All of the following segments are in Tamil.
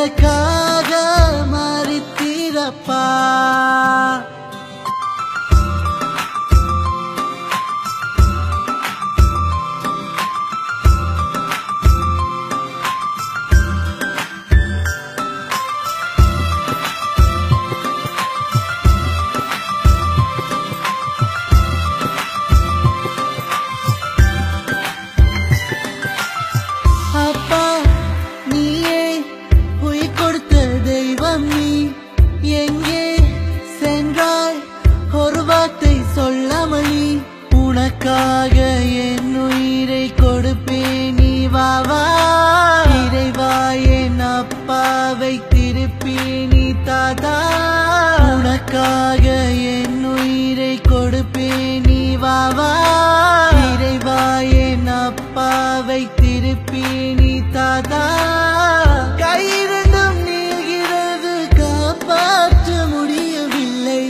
எதற்காக மறித்தீரப்பா? அப்பா, நீயே உயிர் கொடுத்த தெய்வம், நீ எங்கே சென்றாய்? ஒரு வார்த்தை சொல்லாமல் நீ. உனக்காக என் உயிரை கொடுப்பேன், நீ வா வா. இறைவா, என் அப்பாவை திருப்பி நீ தாதா. உனக்காக என் உயிரை கொடுப்பேன், நீ வா வா. இறைவா, என் அப்பாவை திருப்பி நீ தாதா. கையிரண்டும் நீள்கிறது, காப்பாற்ற முடியவில்லை.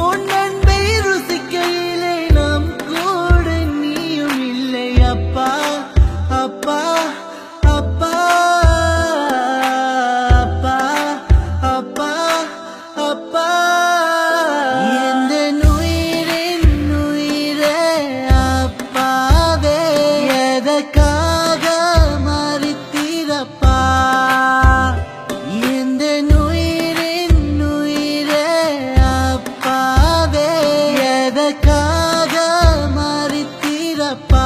உன் அன்பை ருசிக்கையிலே நம் கூட நீயும் இல்லை. அப்பா அப்பா அப்பா அப்பா அப்பா அப்பா. எந்த உயிரின் உயிரே அப்பாவே, எதற்காக மறித்தீரப்பா? எந்த உயிரின் உயிரே அப்பாவே, எதற்காக மறித்தீரப்பா?